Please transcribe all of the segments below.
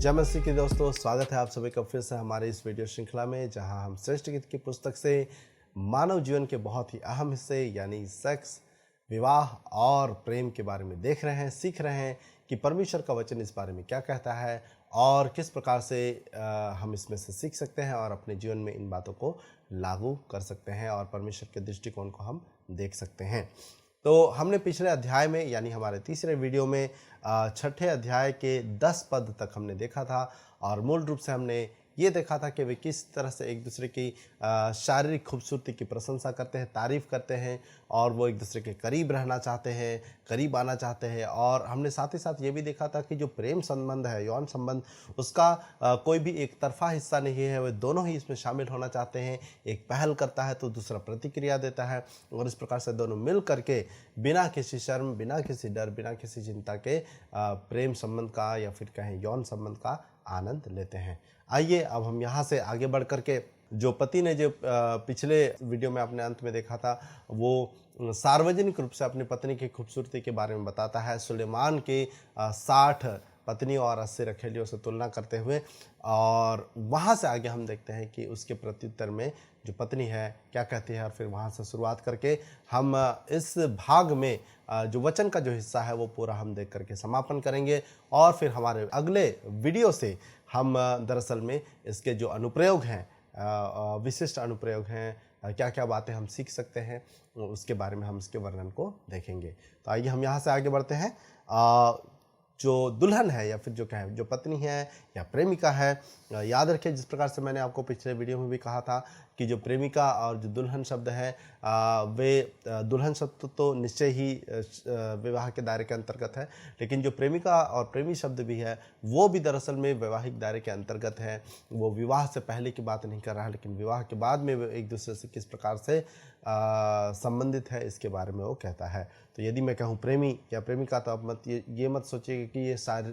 जय मसीह के दोस्तों, स्वागत है आप सभी का फिर से हमारे इस वीडियो श्रृंखला में, जहां हम श्रेष्ठ गीत की पुस्तक से मानव जीवन के बहुत ही अहम हिस्से यानी सेक्स, विवाह और प्रेम के बारे में देख रहे हैं, सीख रहे हैं कि परमेश्वर का वचन इस बारे में क्या कहता है और किस प्रकार से हम इसमें से सीख सकते हैं और अपने जीवन में इन बातों को लागू कर सकते हैं और परमेश्वर के दृष्टिकोण को हम देख सकते हैं। तो हमने पिछले अध्याय में यानी हमारे तीसरे वीडियो में छठे अध्याय के 10 पद तक हमने देखा था और मूल रूप से हमने ये देखा था कि वे किस तरह से एक दूसरे की शारीरिक खूबसूरती की प्रशंसा करते हैं, तारीफ़ करते हैं और वो एक दूसरे के करीब रहना चाहते हैं, करीब आना चाहते हैं। और हमने साथ ही साथ ये भी देखा था कि जो प्रेम संबंध है, यौन संबंध, उसका कोई भी एक तरफा हिस्सा नहीं है, वे दोनों ही इसमें शामिल होना चाहते हैं। एक पहल करता है तो दूसरा प्रतिक्रिया देता है और इस प्रकार से दोनों मिल करके बिना किसी शर्म, बिना किसी डर, बिना किसी चिंता के प्रेम संबंध का या फिर कहें यौन संबंध का आनंद लेते हैं। आइए अब हम यहाँ से आगे बढ़ करके जो पति ने जो पिछले वीडियो में अपने अंत में देखा था, वो सार्वजनिक रूप से अपनी पत्नी की खूबसूरती के बारे में बताता है, सुलेमान की 60 पत्नियों और 80 रखेलियों से तुलना करते हुए। और वहाँ से आगे हम देखते हैं कि उसके प्रत्युत्तर में जो पत्नी है क्या कहती है और फिर वहाँ से शुरुआत करके हम इस भाग में जो वचन का जो हिस्सा है वो पूरा हम देख करके समापन करेंगे। और फिर हमारे अगले वीडियो से हम दरअसल में इसके जो अनुप्रयोग हैं, विशिष्ट अनुप्रयोग हैं, क्या क्या बातें हम सीख सकते हैं, उसके बारे में हम इसके वर्णन को देखेंगे। तो आइए हम यहाँ से आगे बढ़ते हैं। जो दुल्हन है या फिर जो कहें जो पत्नी है या प्रेमिका है, याद रखिए जिस प्रकार से मैंने आपको पिछले वीडियो में भी कहा था कि जो प्रेमिका और जो दुल्हन शब्द है, वे दुल्हन शब्द तो निश्चय ही विवाह के दायरे के अंतर्गत है, लेकिन जो प्रेमिका और प्रेमी शब्द भी है वो भी दरअसल में वैवाहिक दायरे के अंतर्गत है। वो विवाह से पहले की बात नहीं कर रहा है, लेकिन विवाह के बाद में एक दूसरे से किस प्रकार से संबंधित है इसके बारे में वो कहता है। तो यदि मैं कहूँ प्रेमी या प्रेमिका, तो आप मत ये मत सोचिए कि ये सारे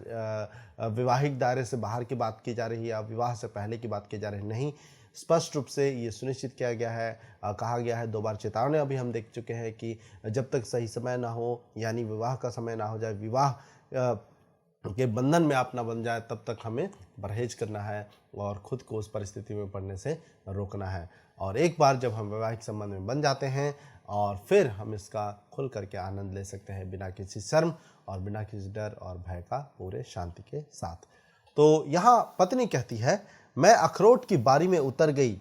वैवाहिक दायरे से बाहर की बात की जा रही है या विवाह से पहले की बात की जा रही है। नहीं, स्पष्ट रूप से ये सुनिश्चित किया गया है, कहा गया है, 2 बार चेतावनी अभी हम देख चुके हैं कि जब तक सही समय ना हो यानी विवाह का समय ना हो जाए, विवाह के बंधन में आप ना बन जाए, तब तक हमें परहेज करना है और खुद को उस परिस्थिति में पड़ने से रोकना है। और एक बार जब हम वैवाहिक संबंध में बन जाते हैं और फिर हम इसका खुल करके आनंद ले सकते हैं बिना किसी शर्म और बिना किसी डर और भय का, पूरे शांति के साथ। तो यहाँ पत्नी कहती है, मैं अखरोट की बारी में उतर गई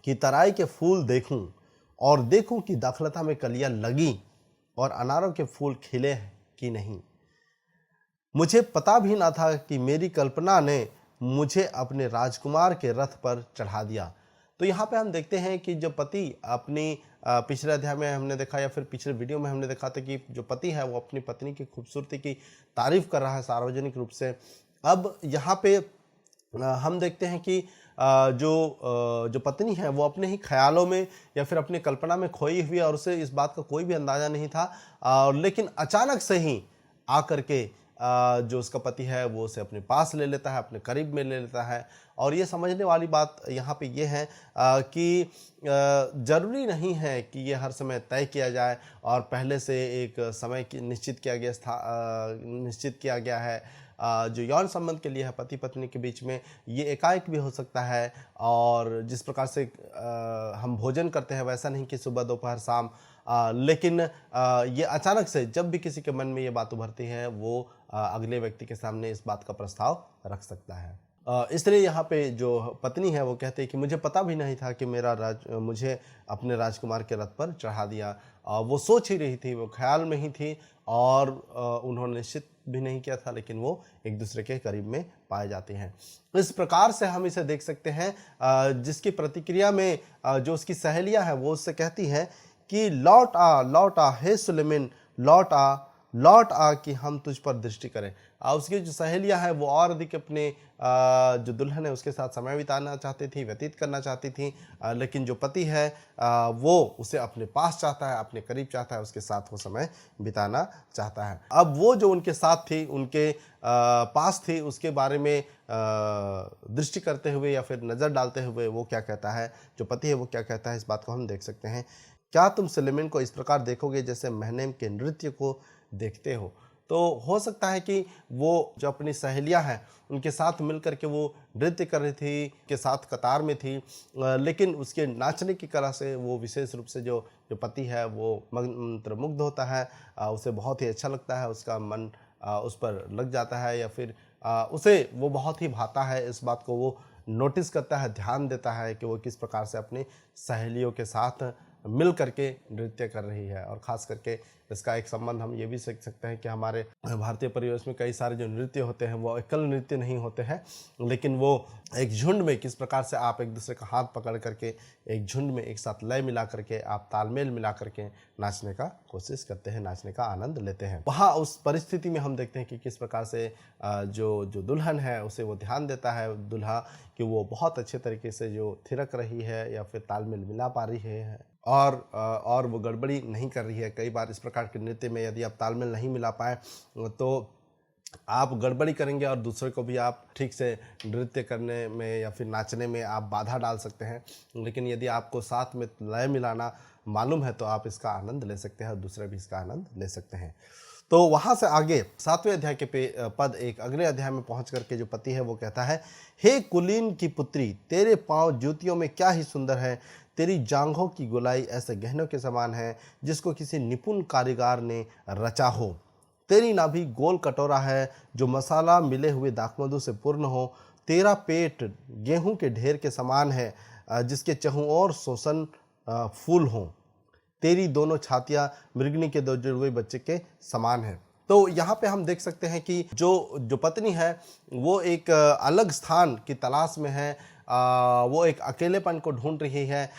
कि तराई के फूल देखूं और देखूं कि दाखलता में कलियां लगी और अनारों के फूल खिले कि नहीं। मुझे पता भी ना था कि मेरी कल्पना ने मुझे अपने राजकुमार के रथ पर चढ़ा दिया। तो यहाँ पे हम देखते हैं कि जो पति अपनी पिछले अध्याय में हमने देखा या फिर पिछले वीडियो में हमने देखा था कि जो पति है वो अपनी पत्नी की खूबसूरती की तारीफ कर रहा है सार्वजनिक रूप से। अब यहाँ पे हम देखते हैं कि जो पत्नी है वो अपने ही ख्यालों में या फिर अपनी कल्पना में खोई हुई है और उसे इस बात का कोई भी अंदाज़ा नहीं था। लेकिन अचानक से ही आकर के जो उसका पति है वो उसे अपने पास ले लेता है, अपने करीब में ले लेता है। और ये समझने वाली बात यहाँ पे ये है कि ज़रूरी नहीं है कि ये हर समय तय किया जाए और पहले से एक समय की निश्चित किया गया है। जो यौन संबंध के लिए है पति पत्नी के बीच में, ये एकाएक भी हो सकता है। और जिस प्रकार से हम भोजन करते हैं वैसा नहीं कि सुबह दोपहर शाम, लेकिन ये अचानक से जब भी किसी के मन में ये बात उभरती है वो अगले व्यक्ति के सामने इस बात का प्रस्ताव रख सकता है। इसलिए यहाँ पे जो पत्नी है वो कहते हैं कि मुझे पता भी नहीं था कि मुझे अपने राजकुमार के रथ पर चढ़ा दिया। वो सोच ही रही थी, वो ख्याल में ही थी और उन्होंने निश्चित भी नहीं किया था, लेकिन वो एक दूसरे के करीब में पाए जाते हैं। इस प्रकार से हम इसे देख सकते हैं, जिसकी प्रतिक्रिया में जो उसकी सहेलियां हैं वो उससे कहती हैं कि लौट आ हे सुलेमान, लौट आ कि हम तुझ पर दृष्टि करें। उसकी जो सहेलियां हैं वो और अधिक अपने जो दुल्हन है उसके साथ समय बिताना चाहती थी, व्यतीत करना चाहती थी, लेकिन जो पति है वो उसे अपने पास चाहता है, अपने करीब चाहता है, उसके साथ वो समय बिताना चाहता है। अब वो जो उनके साथ थी, उनके पास थी, उसके बारे में दृष्टि करते हुए या फिर नज़र डालते हुए वो क्या कहता है, जो पति है वो क्या कहता है, इस बात को हम देख सकते हैं क्या तुम सुलेमान को इस प्रकार देखोगे जैसे महनेम के नृत्य को देखते हो? तो हो सकता है कि वो जो अपनी सहेलियां हैं उनके साथ मिलकर के वो नृत्य कर रही थी, के साथ कतार में थी, लेकिन उसके नाचने की कला से वो विशेष रूप से जो जो पति है वो मंत्रमुग्ध होता है, उसे बहुत ही अच्छा लगता है, उसका मन उस पर लग जाता है, या फिर उसे वो बहुत ही भाता है। इस बात को वो नोटिस करता है, ध्यान देता है कि वो किस प्रकार से अपनी सहेलियों के साथ मिल करके नृत्य कर रही है। और ख़ास करके इसका एक संबंध हम ये भी सीख सकते हैं कि हमारे भारतीय परिवेश में कई सारे जो नृत्य होते हैं वो एकल नृत्य नहीं होते हैं, लेकिन वो एक झुंड में किस प्रकार से आप एक दूसरे का हाथ पकड़ करके एक झुंड में एक साथ लय मिला करके आप तालमेल मिला करके नाचने का कोशिश करते हैं, नाचने का आनंद लेते हैं। वहाँ उस परिस्थिति में हम देखते हैं कि किस प्रकार से जो जो दुल्हन है उसे वो ध्यान देता है, दुल्हा, कि वो बहुत अच्छे तरीके से जो थिरक रही है या फिर तालमेल मिला पा रही है और वो गड़बड़ी नहीं कर रही है। कई बार इस प्रकार के नृत्य में यदि आप तालमेल नहीं मिला पाए तो आप गड़बड़ी करेंगे और दूसरे को भी आप ठीक से नृत्य करने में या फिर नाचने में आप बाधा डाल सकते हैं। लेकिन यदि आपको साथ में लय मिलाना मालूम है तो आप इसका आनंद ले सकते हैं और दूसरे भी इसका आनंद ले सकते हैं। तो वहाँ से आगे 7वें अध्याय के पद एक अगले अध्याय में पहुँच करके जो पति है वो कहता है, हे कुलीन की पुत्री, तेरे पाँव जूतियों में क्या ही सुंदर है, तेरी जांघों की गोलाई ऐसे गहनों के समान है जिसको किसी निपुण कारीगर ने रचा हो। तेरी नाभि गोल कटोरा है जो मसाला मिले हुए दाखमधु से पूर्ण हो। तेरा पेट गेहूं के ढेर के समान है जिसके चहुं और शोषण फूल हों। तेरी दोनों छातियां मृगनी के 2 जुड़वे बच्चे के समान है। तो यहाँ पे हम देख सकते हैं कि जो पत्नी है वो एक अलग स्थान की तलाश में है, वो एक अकेलेपन को ढूंढ रही है,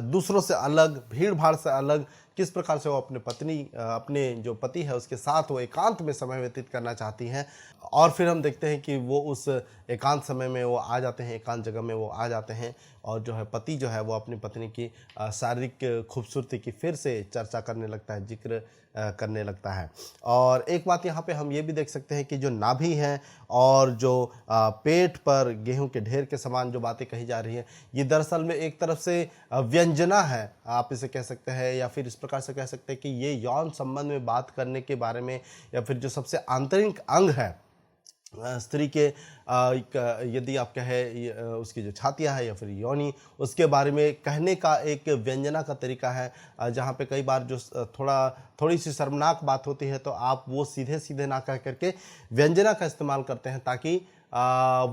दूसरों से अलग, भीड़ भाड़ से अलग। किस प्रकार से वो अपने जो पति है उसके साथ वो एकांत में समय व्यतीत करना चाहती हैं। और फिर हम देखते हैं कि वो उस एकांत समय में वो आ जाते हैं, एकांत जगह में वो आ जाते हैं और जो है पति जो है वो अपनी पत्नी की शारीरिक खूबसूरती की फिर से चर्चा करने लगता है, जिक्र करने लगता है। और एक बात यहाँ पे हम ये भी देख सकते हैं कि जो नाभि है और जो पेट पर गेहूं के ढेर के समान जो बातें कही जा रही हैं, ये दरअसल में एक तरफ से व्यंजना है, आप इसे कह सकते हैं, या फिर इस प्रकार से कह सकते हैं कि ये यौन संबंध में बात करने के बारे में, या फिर जो सबसे आंतरिक अंग है स्त्री के, यदि आप कहें उसकी जो छातियाँ है या फिर योनि, उसके बारे में कहने का एक व्यंजना का तरीका है, जहाँ पे कई बार जो थोड़ी सी शर्मनाक बात होती है तो आप वो सीधे सीधे ना कह करके व्यंजना का इस्तेमाल करते हैं, ताकि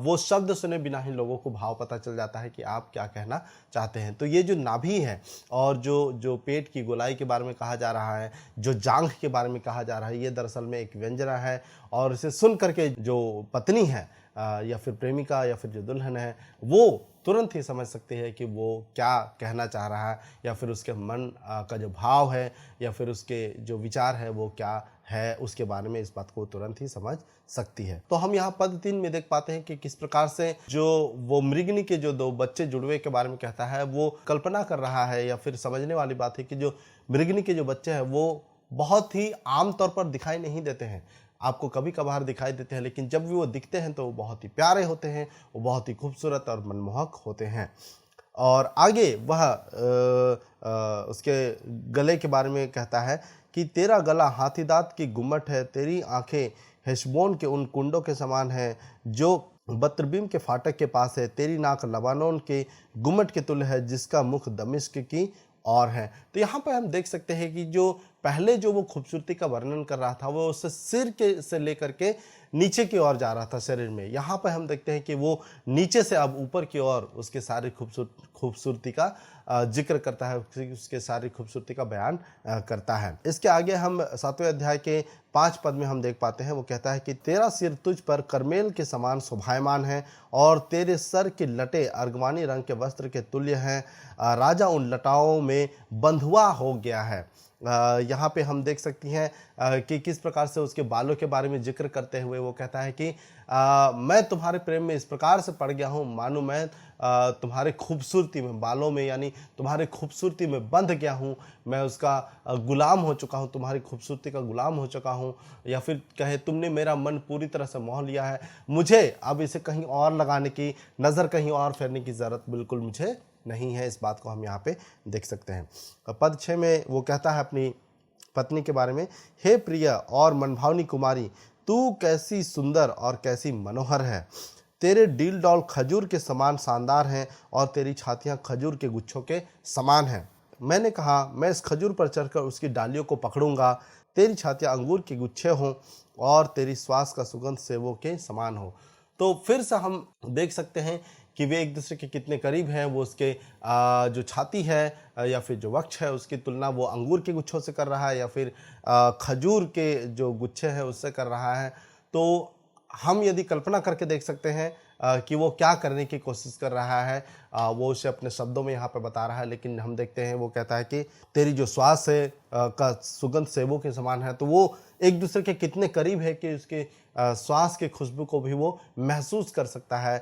वो शब्द सुने बिना ही लोगों को भाव पता चल जाता है कि आप क्या कहना चाहते हैं। तो ये जो नाभि है और जो पेट की गोलाई के बारे में कहा जा रहा है, जो जांघ के बारे में कहा जा रहा है, ये दरअसल में एक व्यंजना है। और इसे सुन करके जो पत्नी है या फिर प्रेमिका या फिर जो दुल्हन है वो तुरंत ही समझ सकती है कि वो क्या कहना चाह रहा है, या फिर उसके मन का जो भाव है या फिर उसके जो विचार है वो क्या है, उसके बारे में इस बात को तुरंत ही समझ सकती है। तो हम यहाँ पद 3 में देख पाते हैं कि किस प्रकार से जो वो मृगनी के जो 2 बच्चे जुड़वे के बारे में कहता है, वो कल्पना कर रहा है, या फिर समझने वाली बात है कि जो मृगनी के जो बच्चे हैं वो बहुत ही आम तौर पर दिखाई नहीं देते हैं, आपको कभी कभार दिखाई देते हैं, लेकिन जब भी वो दिखते हैं तो वो बहुत ही प्यारे होते हैं, वो बहुत ही खूबसूरत और मनमोहक होते हैं। और आगे वह उसके गले के बारे में कहता है कि तेरा गला हाथी दांत की गुम्मट है, तेरी आंखें हेशबोन के उन कुंडों के समान है जो बत्रबीम के फाटक के पास है, तेरी नाक लबानोन के गुम्मट के तुल्य है जिसका मुख दमिश्क की और है। तो यहाँ पर हम देख सकते हैं कि जो पहले जो वो खूबसूरती का वर्णन कर रहा था वो उससे सिर के से लेकर के नीचे की ओर जा रहा था शरीर में। यहाँ पर हम देखते हैं कि वो नीचे से अब ऊपर की ओर उसके सारी खूबसूरती का जिक्र करता है, उसके सारी खूबसूरती का बयान करता है। इसके आगे हम 7वें अध्याय के 5 पद में हम देख पाते हैं, वो कहता है कि तेरा सिर तुझ पर करमेल के समान शोभायमान है और तेरे सर के लटे अर्गवानी रंग के वस्त्र के तुल्य हैं, राजा उन लटाओं में बंधुआ हो गया है। यहाँ पे हम देख सकती हैं कि किस प्रकार से उसके बालों के बारे में जिक्र करते हुए वो कहता है कि मैं तुम्हारे प्रेम में इस प्रकार से पड़ गया हूँ मानो मैं तुम्हारे खूबसूरती में, बालों में यानी तुम्हारे खूबसूरती में बंध गया हूँ, मैं उसका गुलाम हो चुका हूँ, तुम्हारी खूबसूरती का गुलाम हो चुका हूँ, या फिर कहे तुमने मेरा मन पूरी तरह से मोह लिया है, मुझे अब इसे कहीं और लगाने की, नज़र कहीं और फेरने की ज़रूरत बिल्कुल मुझे नहीं है। इस बात को हम यहाँ पे देख सकते हैं। पद 6 में वो कहता है अपनी पत्नी के बारे में, हे प्रिय और मनभावनी कुमारी, तू कैसी सुंदर और कैसी मनोहर है। तेरे डील डॉल खजूर के समान शानदार हैं और तेरी छातियां खजूर के गुच्छों के समान हैं। मैंने कहा, मैं इस खजूर पर चढ़कर उसकी डालियों को पकड़ूंगा। तेरी छातियां अंगूर के गुच्छे हों और तेरी श्वास का सुगंध सेबों के समान हो। तो फिर से हम देख सकते हैं कि वे एक दूसरे के कितने करीब हैं। वो उसके जो छाती है या फिर जो वक्ष है उसकी तुलना वो अंगूर के गुच्छों से कर रहा है या फिर खजूर के जो गुच्छे हैं उससे कर रहा है। तो हम यदि कल्पना करके देख सकते हैं कि वो क्या करने की कोशिश कर रहा है, वो उसे अपने शब्दों में यहाँ पे बता रहा है। लेकिन हम देखते हैं वो कहता है कि तेरी जो श्वास है का सुगंध सेबों के समान है। तो वो एक दूसरे के कितने करीब है कि उसके श्वास के खुशबू को भी वो महसूस कर सकता है।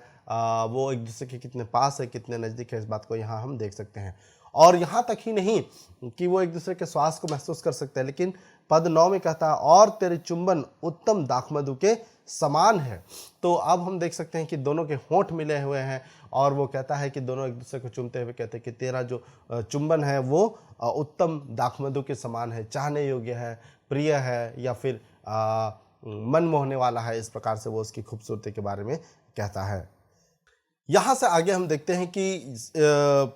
वो एक दूसरे के कितने पास है, कितने नज़दीक है, इस बात को यहाँ हम देख सकते हैं। और यहाँ तक ही नहीं कि वो एक दूसरे के श्वास को महसूस कर सकते हैं, लेकिन पद 9 में कहता है, और तेरे चुंबन उत्तम दाखमधु के समान है। तो अब हम देख सकते हैं कि दोनों के होंठ मिले हुए हैं और वो कहता है कि दोनों एक दूसरे को चूमते हुए कहते हैं कि तेरा जो चुंबन है वो उत्तम दाखमधु के समान है, चाहने योग्य है, प्रिय है या फिर मन मोहने वाला है। इस प्रकार से वो उसकी खूबसूरती के बारे में कहता है। यहाँ से आगे हम देखते हैं कि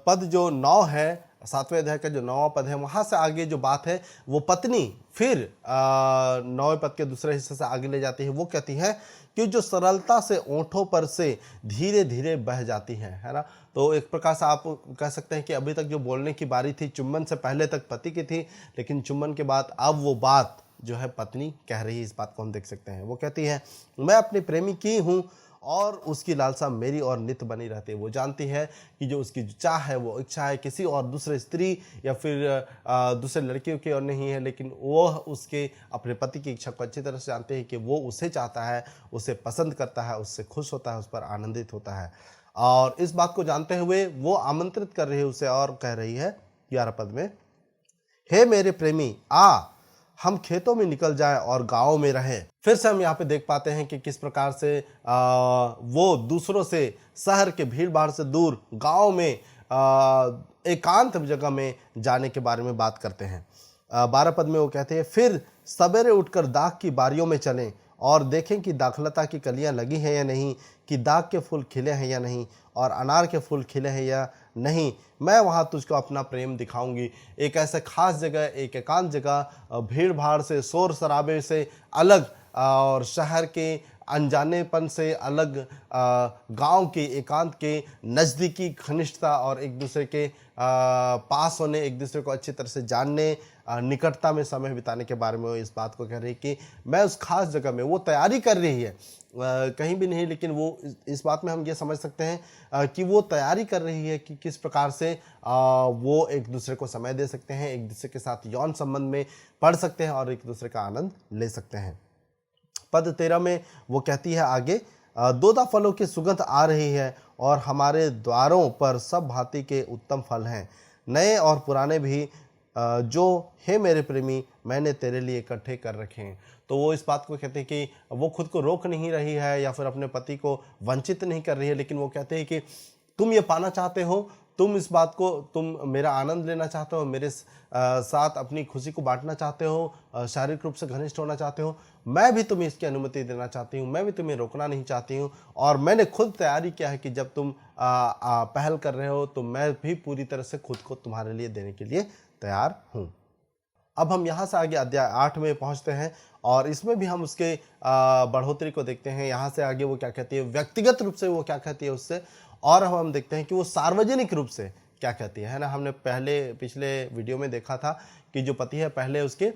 पद जो 9 है, 7वें अध्याय का जो 9वां पद है, वहाँ से आगे जो बात है वो पत्नी फिर 9वें पद के दूसरे हिस्से से आगे ले जाती है। वो कहती है कि जो सरलता से ओंठों पर से धीरे धीरे बह जाती है ना। तो एक प्रकार से आप कह सकते हैं कि अभी तक जो बोलने की बारी थी चुंबन से पहले तक पति की थी, लेकिन चुंबन के बाद अब वो बात जो है पत्नी कह रही है। इस बात को हम देख सकते हैं। वो कहती है, मैं अपने प्रेमी की हूँ और उसकी लालसा मेरी और नित्य बनी रहती है। वो जानती है कि जो उसकी चाह है, वो इच्छा है किसी और दूसरे स्त्री या फिर दूसरे लड़कियों की और नहीं है, लेकिन वो उसके अपने पति की इच्छा को अच्छी तरह से जानते हैं कि वो उसे चाहता है, उसे पसंद करता है, उससे खुश होता है, उस पर आनंदित होता है। और इस बात को जानते हुए वो आमंत्रित कर रही है उसे और कह रही है 11 पद में, हे मेरे प्रेमी, आ हम खेतों में निकल जाएं और गाँव में रहें। फिर से हम यहाँ पे देख पाते हैं कि किस प्रकार से वो दूसरों से, शहर के भीड़ भाड़ से दूर गाँव में एकांत जगह में जाने के बारे में बात करते हैं। 12 पद में वो कहते हैं, फिर सवेरे उठकर दाख की बारियों में चलें और देखें कि दाखलता की कलियां लगी हैं या नहीं, कि दाख के फूल खिले हैं या नहीं, और अनार के फूल खिले हैं या नहीं। मैं वहाँ तुझको अपना प्रेम दिखाऊंगी। एक ऐसे खास जगह, एक एकांत जगह, भीड़ भाड़ से, शोर शराबे से अलग और शहर के अनजानेपन से अलग, गांव के एकांत के नज़दीकी घनिष्ठता और एक दूसरे के पास होने, एक दूसरे को अच्छी तरह से जानने, निकटता में समय बिताने के बारे में वो इस बात को कह रही है कि मैं उस खास जगह में, वो तैयारी कर रही है कहीं भी नहीं, लेकिन वो इस बात में हम ये समझ सकते हैं कि वो तैयारी कर रही है कि किस प्रकार से वो एक दूसरे को समय दे सकते हैं, एक दूसरे के साथ यौन संबंध में पढ़ सकते हैं और एक दूसरे का आनंद ले सकते हैं। पद 13 में वो कहती है आगे, दोदा फलों की सुगंध आ रही है और हमारे द्वारों पर सब भांति के उत्तम फल हैं, नए और पुराने भी, जो हे मेरे प्रेमी मैंने तेरे लिए इकट्ठे कर रखे हैं। तो वो इस बात को कहते हैं कि वो खुद को रोक नहीं रही है या फिर अपने पति को वंचित नहीं कर रही है, लेकिन वो कहते हैं कि तुम ये पाना चाहते हो, तुम इस बात को, तुम मेरा आनंद लेना चाहते हो, मेरे साथ अपनी खुशी को बांटना चाहते हो, शारीरिक रूप से घनिष्ठ होना चाहते हो, मैं भी तुम्हें इसकी अनुमति देना चाहती हूँ, मैं भी तुम्हें रोकना नहीं चाहती हूँ। और मैंने खुद तैयारी किया है कि जब तुम पहल कर रहे हो तो मैं भी पूरी तरह से खुद को तुम्हारे लिए देने के लिए तैयार हूँ। अब हम यहाँ से आगे अध्याय 8 में पहुँचते हैं और इसमें भी हम उसके बढ़ोतरी को देखते हैं। यहाँ से आगे वो क्या कहती है, व्यक्तिगत रूप से वो क्या कहती है उससे, और हम देखते हैं कि वो सार्वजनिक रूप से क्या कहती है ना। हमने पिछले वीडियो में देखा था कि जो पति है पहले उसके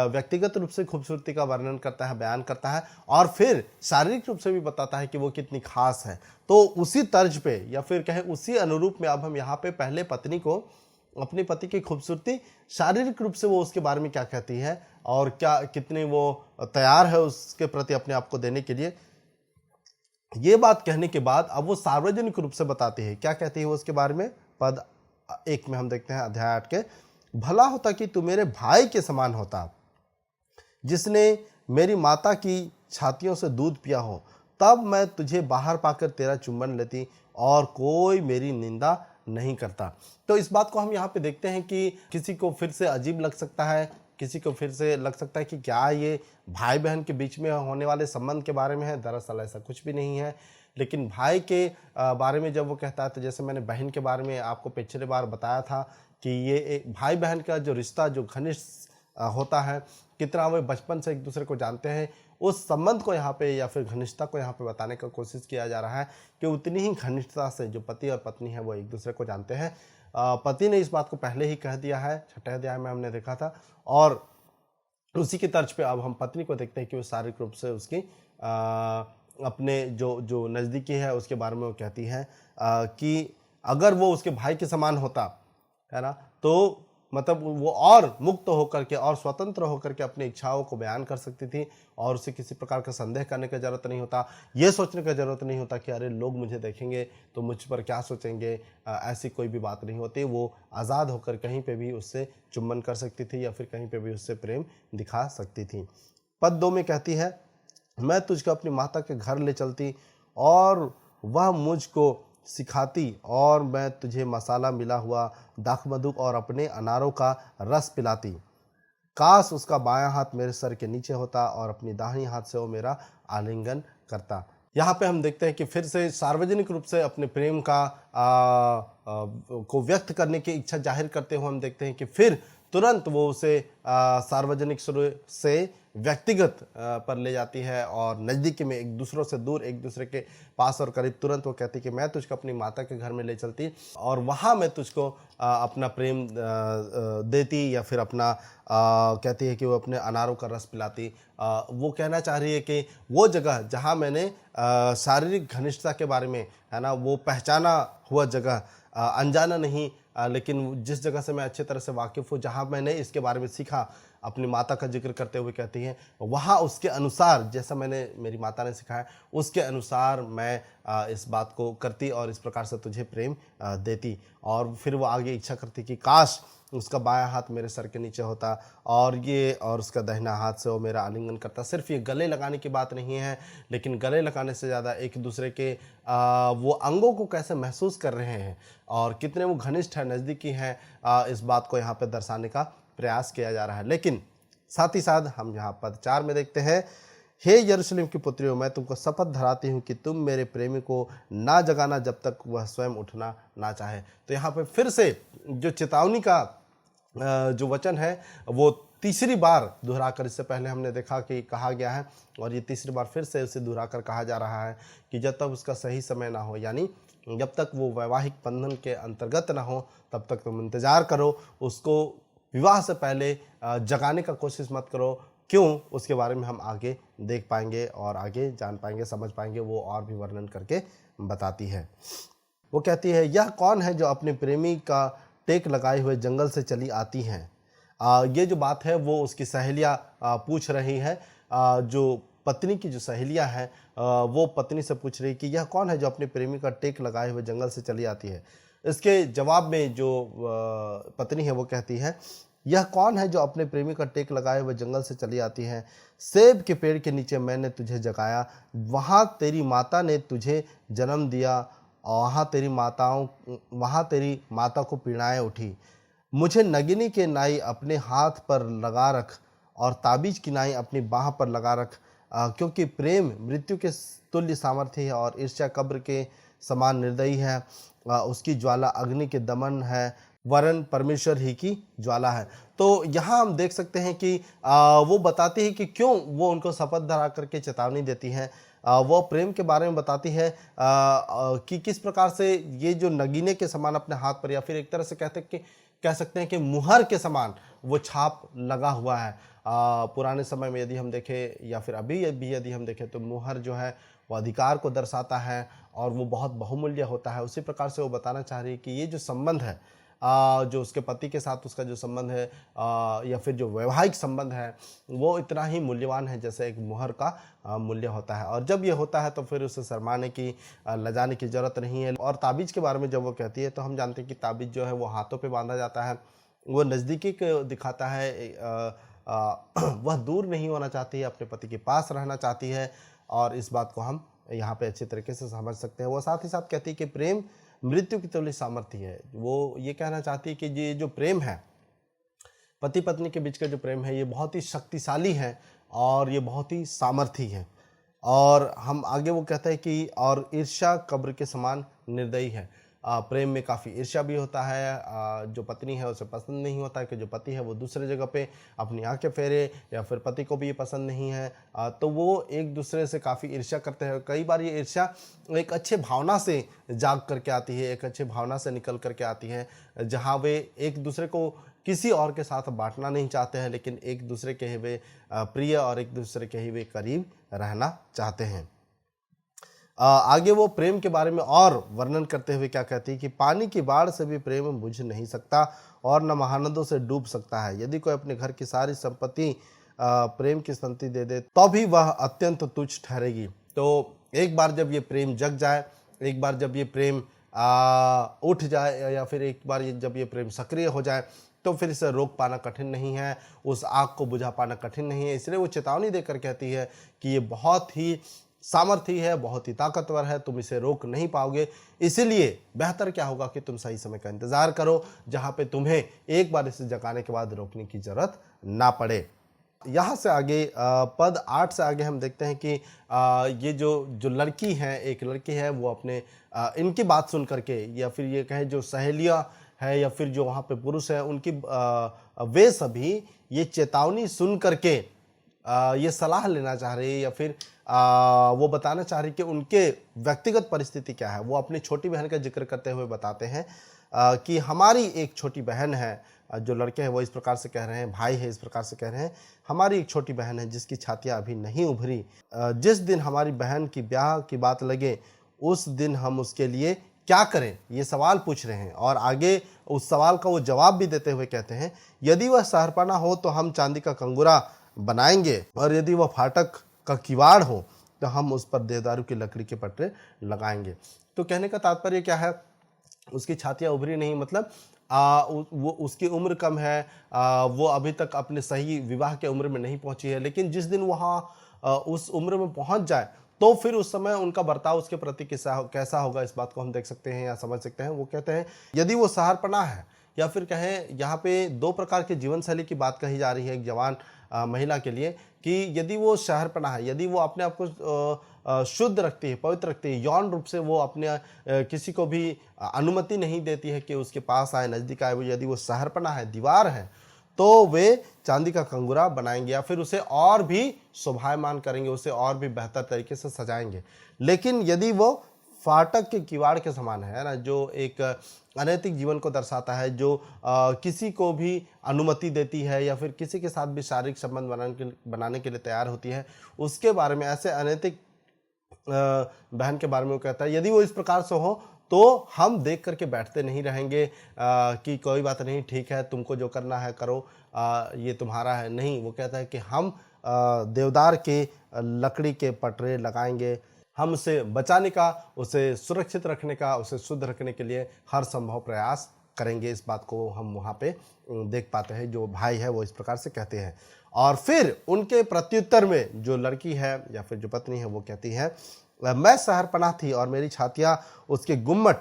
व्यक्तिगत रूप से खूबसूरती का वर्णन करता है, बयान करता है, और फिर शारीरिक रूप से भी बताता है कि वो कितनी खास है। तो उसी तर्ज पे या फिर कहें उसी अनुरूप में अब हम यहाँ पे पहले पत्नी को अपने पति की खूबसूरती, शारीरिक रूप से वो उसके बारे में क्या कहती है और क्या कितनी वो तैयार है उसके प्रति अपने आप को देने के लिए। ये बात कहने के बाद अब वो सार्वजनिक रूप से बताती है। क्या कहती है वो उसके बारे में, पद 1 में हम देखते हैं अध्याय 8 के, भला होता कि तू मेरे भाई के समान होता, जिसने मेरी माता की छातियों से दूध पिया हो, तब मैं तुझे बाहर पाकर तेरा चुंबन लेती और कोई मेरी निंदा नहीं करता। तो इस बात को हम यहाँ पे देखते हैं कि किसी को फिर से अजीब लग सकता है, किसी को फिर से लग सकता है कि क्या ये भाई बहन के बीच में होने वाले संबंध के बारे में है। दरअसल ऐसा कुछ भी नहीं है। लेकिन भाई के बारे में जब वो कहता है, तो जैसे मैंने बहन के बारे में आपको पिछले बार बताया था कि ये एक भाई बहन का जो रिश्ता जो घनिष्ठ होता है, कितना वे बचपन से एक दूसरे को जानते हैं, उस संबंध को यहाँ पे या फिर घनिष्ठता को यहाँ पे बताने का कोशिश किया जा रहा है कि उतनी ही घनिष्ठता से जो पति और पत्नी है वो एक दूसरे को जानते हैं। पति ने इस बात को पहले ही कह दिया है, 6ठे अध्याय में हमने देखा था, और उसी की तर्ज पे अब हम पत्नी को देखते हैं कि वो शारीरिक रूप से उसकी अपने जो नज़दीकी है उसके बारे में वो कहती है कि अगर वो उसके भाई के समान होता है ना, तो मतलब वो और मुक्त होकर के और स्वतंत्र होकर के अपनी इच्छाओं को बयान कर सकती थी, और उसे किसी प्रकार का संदेह करने की ज़रूरत नहीं होता, ये सोचने की ज़रूरत नहीं होता कि अरे लोग मुझे देखेंगे तो मुझ पर क्या सोचेंगे। ऐसी कोई भी बात नहीं होती। वो आज़ाद होकर कहीं पे भी उससे चुंबन कर सकती थी या फिर कहीं पे भी उससे प्रेम दिखा सकती थी। पद 2 में कहती है, मैं तुझको अपनी माता के घर ले चलती और वह मुझको सिखाती, और मैं तुझे मसाला मिला हुआ दाख मधु और अपने अनारों का रस पिलाती। काश उसका बायां हाथ मेरे सर के नीचे होता और अपनी दाहिनी हाथ से वो मेरा आलिंगन करता। यहाँ पे हम देखते हैं कि फिर से सार्वजनिक रूप से अपने प्रेम का को व्यक्त करने की इच्छा जाहिर करते हुए हम देखते हैं कि फिर तुरंत वो उसे सार्वजनिक से व्यक्तिगत पर ले जाती है, और नज़दीकी में एक दूसरों से दूर एक दूसरे के पास और करीब तुरंत वो कहती कि मैं तुझको अपनी माता के घर में ले चलती और वहाँ मैं तुझको अपना प्रेम देती, या फिर अपना कहती है कि वो अपने अनारों का रस पिलाती। वो कहना चाह रही है कि वो जगह जहाँ मैंने शारीरिक घनिष्ठता के बारे में, है ना, वो पहचाना हुआ जगह, अनजाना नहीं, लेकिन जिस जगह से मैं अच्छे तरह से वाकिफ़ हूँ, जहाँ मैंने इसके बारे में सीखा, अपनी माता का जिक्र करते हुए कहती हैं, वहाँ उसके अनुसार जैसा मैंने मेरी माता ने सिखाया उसके अनुसार मैं इस बात को करती और इस प्रकार से तुझे प्रेम देती। और फिर वो आगे इच्छा करती कि काश उसका बायां हाथ मेरे सर के नीचे होता और उसका दाहिना हाथ से वो मेरा आलिंगन करता। सिर्फ ये गले लगाने की बात नहीं है, लेकिन गले लगाने से ज़्यादा एक दूसरे के वो अंगों को कैसे महसूस कर रहे हैं और कितने वो घनिष्ठ है, नज़दीकी हैं, इस बात को यहाँ पे दर्शाने का प्रयास किया जा रहा है। लेकिन साथ ही साथ हम यहाँ पद 4 में देखते हैं, हे यरूशलेम की पुत्रियों, मैं तुमको शपथ धराती हूँ कि तुम मेरे प्रेमी को ना जगाना जब तक वह स्वयं उठना ना चाहे। तो यहाँ पे फिर से जो चेतावनी का जो वचन है वो तीसरी बार दोहराकर, इससे पहले हमने देखा कि कहा गया है और ये तीसरी बार फिर से उसे दोहराकर कहा जा रहा है कि जब तक उसका सही समय ना हो, यानी जब तक वो वैवाहिक बंधन के अंतर्गत ना हो तब तक तुम इंतज़ार करो, उसको विवाह से पहले जगाने का कोशिश मत करो। क्यों, उसके बारे में हम आगे देख पाएंगे और आगे जान पाएंगे, समझ पाएंगे। वो और भी वर्णन करके बताती है। वो कहती है, यह कौन है जो अपने प्रेमी का टेक लगाए हुए जंगल से चली आती हैं। ये जो बात है वो उसकी सहेलियाँ पूछ रही है, जो पत्नी की जो सहेलियाँ हैं वो पत्नी से पूछ रही कि यह कौन है जो अपने प्रेमी का टेक लगाए हुए जंगल से चली आती है। इसके जवाब में जो पत्नी है वो कहती है, यह कौन है जो अपने प्रेमी का टेक लगाए हुए जंगल से चली आती है। सेब के पेड़ के नीचे मैंने तुझे जगाया, वहाँ तेरी माता ने तुझे जन्म दिया, वहाँ तेरी माता को पीड़ाएँ उठी। मुझे नगिनी के नाई अपने हाथ पर लगा रख और ताबीज की नाई अपनी बाह पर लगा रख, क्योंकि प्रेम मृत्यु के तुल्य सामर्थ्य है और ईर्ष्या कब्र के समान निर्दयी है। उसकी ज्वाला अग्नि के दमन है, वरन परमेश्वर ही की ज्वाला है। तो यहाँ हम देख सकते हैं कि वो बताती है कि क्यों वो उनको शपथ धरा करके चेतावनी देती हैं। वो प्रेम के बारे में बताती है कि किस प्रकार से ये जो नगीने के समान अपने हाथ पर, या फिर एक तरह से कह सकते हैं कि मुहर के समान वो छाप लगा हुआ है। पुराने समय में यदि हम देखें या फिर अभी भी यदि हम देखें तो मुहर जो है वो अधिकार को दर्शाता है और वो बहुत बहुमूल्य होता है। उसी प्रकार से वो बताना चाह रही है कि ये जो संबंध है, जो उसके पति के साथ उसका जो संबंध है या फिर जो वैवाहिक संबंध है, वो इतना ही मूल्यवान है जैसे एक मुहर का मूल्य होता है। और जब ये होता है तो फिर उसे शर्माने की, लजाने की ज़रूरत नहीं है। और ताबीज़ के बारे में जब वो कहती है तो हम जानते हैं कि ताबीज़ जो है वो हाथों पे बांधा जाता है, वो नज़दीकी को दिखाता है। वह दूर नहीं होना चाहती है, अपने पति के पास रहना चाहती है, और इस बात को हम यहाँ पे अच्छे तरीके से समझ सकते हैं। वो साथ ही साथ कहती है कि प्रेम मृत्यु की तुल्य सामर्थ्य है। वो ये कहना चाहती है कि ये जो प्रेम है, पति पत्नी के बीच का जो प्रेम है, ये बहुत ही शक्तिशाली है और ये बहुत ही सामर्थी है। और हम आगे वो कहते हैं कि और ईर्ष्या कब्र के समान निर्दयी है। प्रेम में काफ़ी ईर्ष्या भी होता है। जो पत्नी है उसे पसंद नहीं होता है कि जो पति है वो दूसरे जगह पे अपनी आंखें फेरे, या फिर पति को भी ये पसंद नहीं है। तो वो एक दूसरे से काफ़ी ईर्ष्या करते हैं। कई बार ये ईर्ष्या एक अच्छे भावना से जाग करके आती है, एक अच्छे भावना से निकल करके आती है, जहाँ वे एक दूसरे को किसी और के साथ बांटना नहीं चाहते हैं, लेकिन एक दूसरे के ही वे प्रिय और एक दूसरे के ही वे करीब रहना चाहते हैं। आगे वो प्रेम के बारे में और वर्णन करते हुए क्या कहती है कि पानी की बाढ़ से भी प्रेम बुझ नहीं सकता और न महानदों से डूब सकता है। यदि कोई अपने घर की सारी संपत्ति प्रेम की संपत्ति दे दे तो भी वह अत्यंत तुच्छ ठहरेगी। तो एक बार जब ये प्रेम जग जाए, एक बार जब ये प्रेम उठ जाए, या फिर एक बार जब ये प्रेम सक्रिय हो जाए, तो फिर इसे रोक पाना कठिन नहीं है, उस आग को बुझा पाना कठिन नहीं है। इसलिए वो चेतावनी देकर कहती है कि ये बहुत ही सामर्थी है, बहुत ही ताकतवर है, तुम इसे रोक नहीं पाओगे। इसीलिए बेहतर क्या होगा कि तुम सही समय का इंतजार करो, जहां पे तुम्हें एक बार इसे जगाने के बाद रोकने की जरूरत ना पड़े। यहाँ से आगे पद 8 से आगे हम देखते हैं कि ये जो लड़की है, एक लड़की है, वो अपने इनकी बात सुन करके, या फिर ये कहें जो सहेलियाँ है, या फिर जो वहाँ पे पुरुष है, उनकी वे सभी ये चेतावनी सुन करके ये सलाह लेना चाह रही है, या फिर वो बताना चाह रही कि उनके व्यक्तिगत परिस्थिति क्या है। वो अपनी छोटी बहन का जिक्र करते हुए बताते हैं कि हमारी एक छोटी बहन है। जो लड़के हैं वो इस प्रकार से कह रहे हैं, भाई है इस प्रकार से कह रहे हैं, हमारी एक छोटी बहन है जिसकी छातियाँ अभी नहीं उभरी। जिस दिन हमारी बहन की ब्याह की बात लगे उस दिन हम उसके लिए क्या करें, ये सवाल पूछ रहे हैं। और आगे उस सवाल का वो जवाब भी देते हुए कहते हैं, यदि वह शहरपनाह हो तो हम चांदी का कंगूरा बनाएंगे, और यदि वह फाटक का किवाड़ हो तो हम उस पर देवदारू की लकड़ी के पटरे लगाएंगे। तो कहने का तात्पर्य क्या है, उसकी छातियाँ उभरी नहीं, मतलब वो उसकी उम्र कम है, वो अभी तक अपने सही विवाह के उम्र में नहीं पहुंची है, लेकिन जिस दिन वहाँ उस उम्र में पहुंच जाए तो फिर उस समय उनका बर्ताव उसके प्रति कैसा होगा, इस बात को हम देख सकते हैं या समझ सकते हैं। वो कहते हैं यदि वो शहरपनाह है, या फिर कहें यहाँ पे दो प्रकार के जीवन शैली की बात कही जा रही है एक जवान महिला के लिए, कि यदि वो शहरपनाह है, यदि वो अपने आप को शुद्ध रखती है, पवित्र रखती है, यौन रूप से वो अपने किसी को भी अनुमति नहीं देती है कि उसके पास आए, नज़दीक आए, वो यदि वो शहरपनाह है, दीवार है, तो वे चांदी का कंगूरा बनाएंगे, या फिर उसे और भी शोभायमान करेंगे, उसे और भी बेहतर तरीके से सजाएंगे। लेकिन यदि वो फाटक के किवाड़ के समान है ना, जो एक अनैतिक जीवन को दर्शाता है, जो किसी को भी अनुमति देती है, या फिर किसी के साथ भी शारीरिक संबंध बनाने के लिए तैयार होती है, उसके बारे में, ऐसे अनैतिक बहन के बारे में वो कहता है, यदि वो इस प्रकार से हो तो हम देख करके बैठते नहीं रहेंगे कि कोई बात नहीं, ठीक है, तुमको जो करना है करो, ये तुम्हारा है। नहीं, वो कहता है कि हम देवदार के लकड़ी के पटरे लगाएंगे, हम उसे बचाने का, उसे सुरक्षित रखने का, उसे शुद्ध रखने के लिए हर संभव प्रयास करेंगे। इस बात को हम वहाँ पे देख पाते हैं, जो भाई है वो इस प्रकार से कहते हैं। और फिर उनके प्रत्युत्तर में जो लड़की है या फिर जो पत्नी है वो कहती है, मैं शहरपनाह थी और मेरी छातियाँ उसके गुम्मट,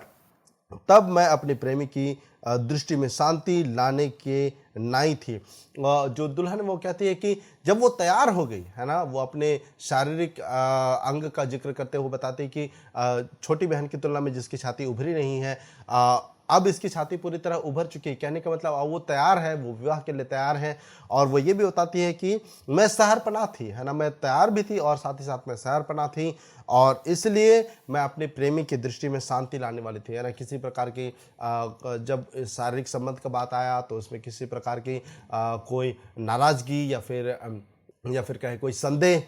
तब मैं अपने प्रेमी की दृष्टि में शांति लाने के नाई थी। जो दुल्हन वो कहती है कि जब वो तैयार हो गई है ना, वो अपने शारीरिक अंग का जिक्र करते हुए बताती है कि छोटी बहन की तुलना में जिसकी छाती उभरी नहीं है, अब इसकी छाती पूरी तरह उभर चुकी है। कहने का मतलब अब वो तैयार है, वो विवाह के लिए तैयार है। और वो ये भी बताती है कि मैं शहरपनाह थी, है ना, मैं तैयार भी थी और साथ ही साथ मैं शहरपनाह थी, और इसलिए मैं अपने प्रेमी की दृष्टि में शांति लाने वाली थी, है ना। किसी प्रकार की जब शारीरिक संबंध का बात आया तो उसमें किसी प्रकार की कोई नाराज़गी या फिर कहे कोई संदेह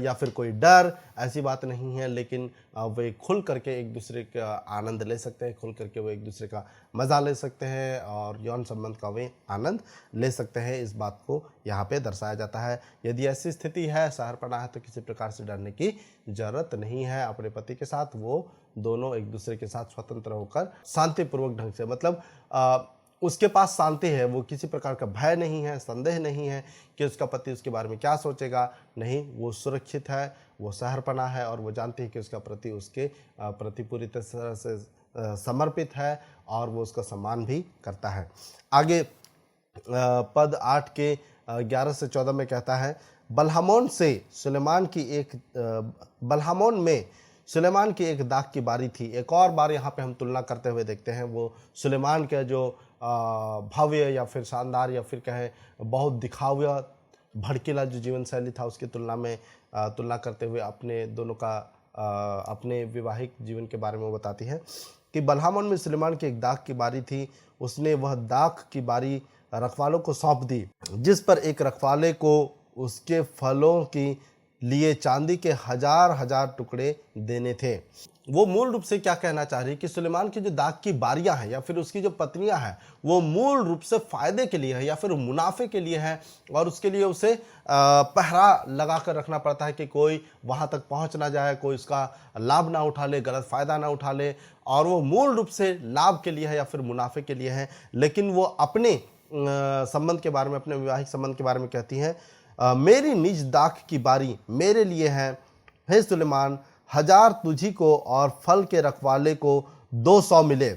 या फिर कोई डर, ऐसी बात नहीं है। लेकिन वे खुल करके एक दूसरे का आनंद ले सकते हैं, खुल करके वो एक दूसरे का मज़ा ले सकते हैं और यौन संबंध का वे आनंद ले सकते हैं। इस बात को यहाँ पे दर्शाया जाता है। यदि ऐसी स्थिति है, शहरपनाह है, तो किसी प्रकार से डरने की ज़रूरत नहीं है। अपने पति के साथ वो दोनों एक दूसरे के साथ स्वतंत्र होकर शांतिपूर्वक ढंग से, मतलब उसके पास शांति है, वो किसी प्रकार का भय नहीं है, संदेह नहीं है कि उसका पति उसके बारे में क्या सोचेगा। नहीं, वो सुरक्षित है, वो शहरपनाह है और वो जानती है कि उसका प्रति उसके प्रति पूरी तरह से समर्पित है और वो उसका सम्मान भी करता है। आगे पद 8 के 11 से 14 में कहता है, बलहामोन में सुलेमान की एक दाख की बारी थी। एक और बार यहाँ पे हम तुलना करते हुए देखते हैं, वो सुलेमान का जो भव्य या फिर शानदार या फिर कहें बहुत दिखावा भड़कीला जो जीवन शैली था उसकी तुलना में तुलना करते हुए अपने दोनों का अपने वैवाहिक जीवन के बारे में बताती है कि बलहामोन में सुलेमान की एक दाख की बारी थी। उसने वह दाख की बारी रखवालों को सौंप दी, जिस पर एक रखवाले को उसके फलों की लिए चांदी के 1000 टुकड़े देने थे। वो मूल रूप से क्या कहना चाह रही है कि सुलेमान की जो दाग की बारियां हैं या फिर उसकी जो पत्नियां हैं वो मूल रूप से फायदे के लिए है या फिर मुनाफे के लिए है, और उसके लिए उसे पहरा लगा कर रखना पड़ता है कि कोई वहां तक पहुंच ना जाए, कोई उसका लाभ ना उठा ले, गलत फायदा ना उठा ले, और वो मूल रूप से लाभ के लिए है या फिर मुनाफे के लिए है। लेकिन वो अपने संबंध के बारे में, अपने वैवाहिक संबंध के बारे में कहती हैं, मेरी निज दाख की बारी मेरे लिए है, हे सुलेमान, 1000 तुझी को और फल के रखवाले को 200 मिले।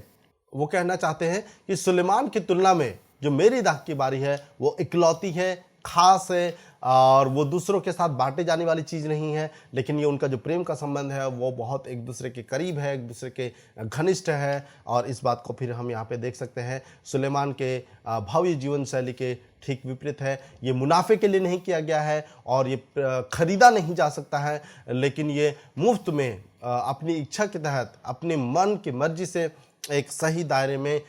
वो कहना चाहते हैं कि सुलेमान की तुलना में जो मेरी दाख की बारी है वो इकलौती है, खास है, और वो दूसरों के साथ बांटे जाने वाली चीज़ नहीं है, लेकिन ये उनका जो प्रेम का संबंध है वो बहुत एक दूसरे के करीब है, एक दूसरे के घनिष्ठ है। और इस बात को फिर हम यहाँ पे देख सकते हैं, सुलेमान के भव्य जीवन शैली के ठीक विपरीत है। ये मुनाफे के लिए नहीं किया गया है और ये खरीदा नहीं जा सकता है, लेकिन ये मुफ्त में अपनी इच्छा के तहत अपने मन की मर्जी से एक सही दायरे में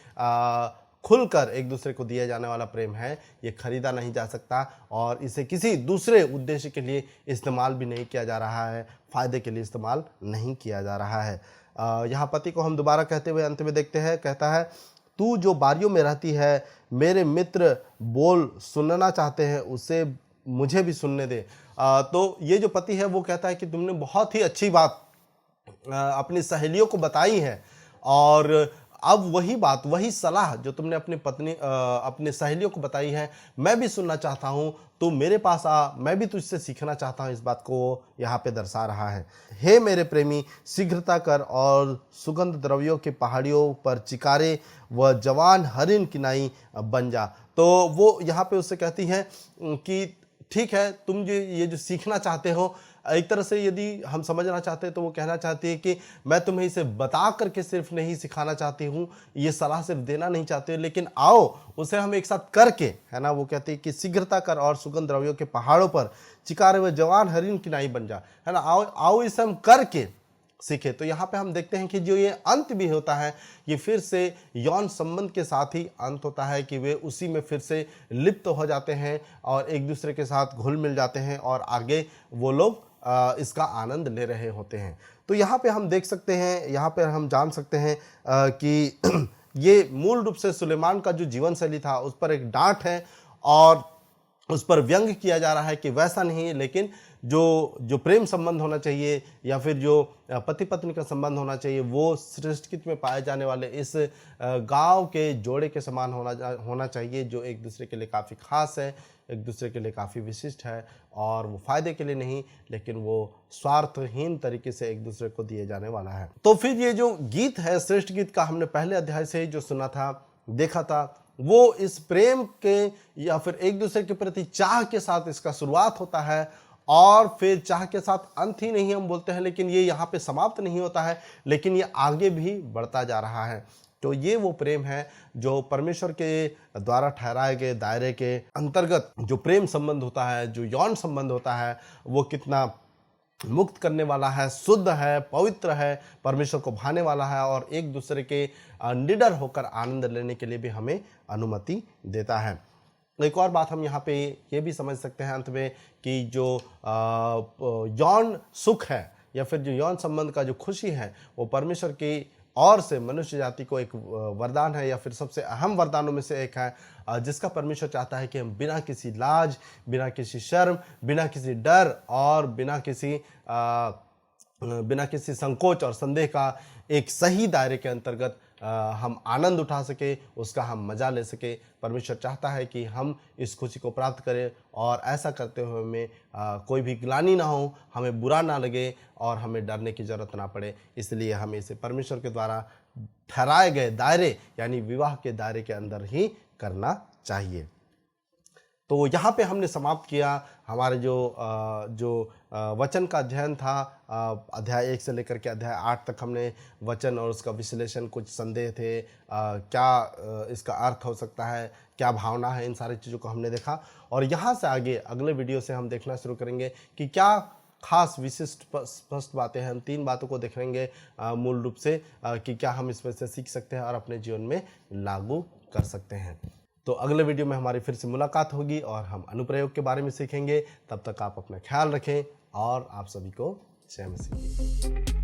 खुलकर एक दूसरे को दिया जाने वाला प्रेम है। ये खरीदा नहीं जा सकता और इसे किसी दूसरे उद्देश्य के लिए इस्तेमाल भी नहीं किया जा रहा है, फायदे के लिए इस्तेमाल नहीं किया जा रहा है। यहाँ पति को हम दोबारा कहते हुए अंत में देखते हैं, कहता है, तू जो बारियों में रहती है, मेरे मित्र बोल सुनना चाहते हैं, उसे मुझे भी सुनने दे। तो ये जो पति है वो कहता है कि तुमने बहुत ही अच्छी बात अपनी सहेलियों को बताई है, और अब वही बात, वही सलाह जो तुमने अपने सहेलियों को बताई है मैं भी सुनना चाहता हूँ, तू मेरे पास आ, मैं भी तुझसे सीखना चाहता हूँ। इस बात को यहाँ पे दर्शा रहा है। हे मेरे प्रेमी, शीघ्रता कर और सुगंध द्रव्यों के पहाड़ियों पर चिकारे व जवान हरिन की नाई बन जा। तो वो यहाँ पे उससे कहती है कि ठीक है, तुम जो ये जो सीखना चाहते हो, एक तरह से यदि हम समझना चाहते हैं तो वो कहना चाहती है कि मैं तुम्हें इसे बता करके सिर्फ नहीं सिखाना चाहती हूँ, ये सलाह सिर्फ देना नहीं चाहते, लेकिन आओ उसे हम एक साथ करके, है ना। वो कहती है कि शीघ्रता कर और सुगंध द्रव्यों के पहाड़ों पर चिकारे हुए जवान हरिन की नाई बन जा, है ना। आओ इसे हम करके सीखे। तो यहाँ पे हम देखते हैं कि जो ये अंत भी होता है ये फिर से यौन संबंध के साथ ही अंत होता है, कि वे उसी में फिर से लिप्त हो जाते हैं और एक दूसरे के साथ घुल मिल जाते हैं और आगे वो लोग इसका आनंद ले रहे होते हैं। तो यहाँ पे हम देख सकते हैं, यहाँ पे हम जान सकते हैं कि ये मूल रूप से सुलेमान का जो जीवन शैली था उस पर एक डांट है और उस पर व्यंग किया जा रहा है कि वैसा नहीं, लेकिन जो प्रेम संबंध होना चाहिए या फिर जो पति पत्नी का संबंध होना चाहिए वो सृष्टिकृत में पाए जाने वाले इस गांव के जोड़े के समान होना चाहिए, जो एक दूसरे के लिए काफ़ी खास है, एक दूसरे के लिए काफ़ी विशिष्ट है, और वो फायदे के लिए नहीं लेकिन वो स्वार्थहीन तरीके से एक दूसरे को दिए जाने वाला है। तो फिर ये जो गीत है, श्रेष्ठ गीत का, हमने पहले अध्याय से जो सुना था, देखा था, वो इस प्रेम के या फिर एक दूसरे के प्रति चाह के साथ इसका शुरुआत होता है और फिर चाह के साथ अंत ही नहीं हम बोलते हैं, लेकिन ये यहाँ पे समाप्त नहीं होता है, लेकिन ये आगे भी बढ़ता जा रहा है। तो ये वो प्रेम है जो परमेश्वर के द्वारा ठहराए गए दायरे के अंतर्गत जो प्रेम संबंध होता है, जो यौन संबंध होता है, वो कितना मुक्त करने वाला है, शुद्ध है, पवित्र है, परमेश्वर को भाने वाला है और एक दूसरे के निडर होकर आनंद लेने के लिए भी हमें अनुमति देता है। एक और बात हम यहाँ पे ये भी समझ सकते हैं अंत में कि जो यौन सुख है या फिर जो यौन संबंध का जो खुशी है वो परमेश्वर की और से मनुष्य जाति को एक वरदान है या फिर सबसे अहम वरदानों में से एक है, जिसका परमेश्वर चाहता है कि हम बिना किसी लाज, बिना किसी शर्म, बिना किसी डर और बिना किसी संकोच और संदेह का एक सही दायरे के अंतर्गत हम आनंद उठा सके, उसका हम मजा ले सके। परमेश्वर चाहता है कि हम इस खुशी को प्राप्त करें और ऐसा करते हुए हमें कोई भी ग्लानि ना हो, हमें बुरा ना लगे और हमें डरने की ज़रूरत ना पड़े। इसलिए हमें इसे परमेश्वर के द्वारा ठहराए गए दायरे यानी विवाह के दायरे के अंदर ही करना चाहिए। तो यहाँ पे हमने समाप्त किया हमारे जो वचन का अध्ययन था। अध्याय 1 से लेकर के अध्याय 8 तक हमने वचन और उसका विश्लेषण, कुछ संदेह थे, क्या इसका अर्थ हो सकता है, क्या भावना है, इन सारी चीज़ों को हमने देखा। और यहाँ से आगे अगले वीडियो से हम देखना शुरू करेंगे कि क्या खास विशिष्ट स्पष्ट बातें हैं। हम 3 बातों को देखेंगे मूल रूप से कि क्या हम इसमें से सीख सकते हैं और अपने जीवन में लागू कर सकते हैं। तो अगले वीडियो में हमारी फिर से मुलाकात होगी और हम अनुप्रयोग के बारे में सीखेंगे। तब तक आप अपना ख्याल रखें और आप सभी को जय मसीह।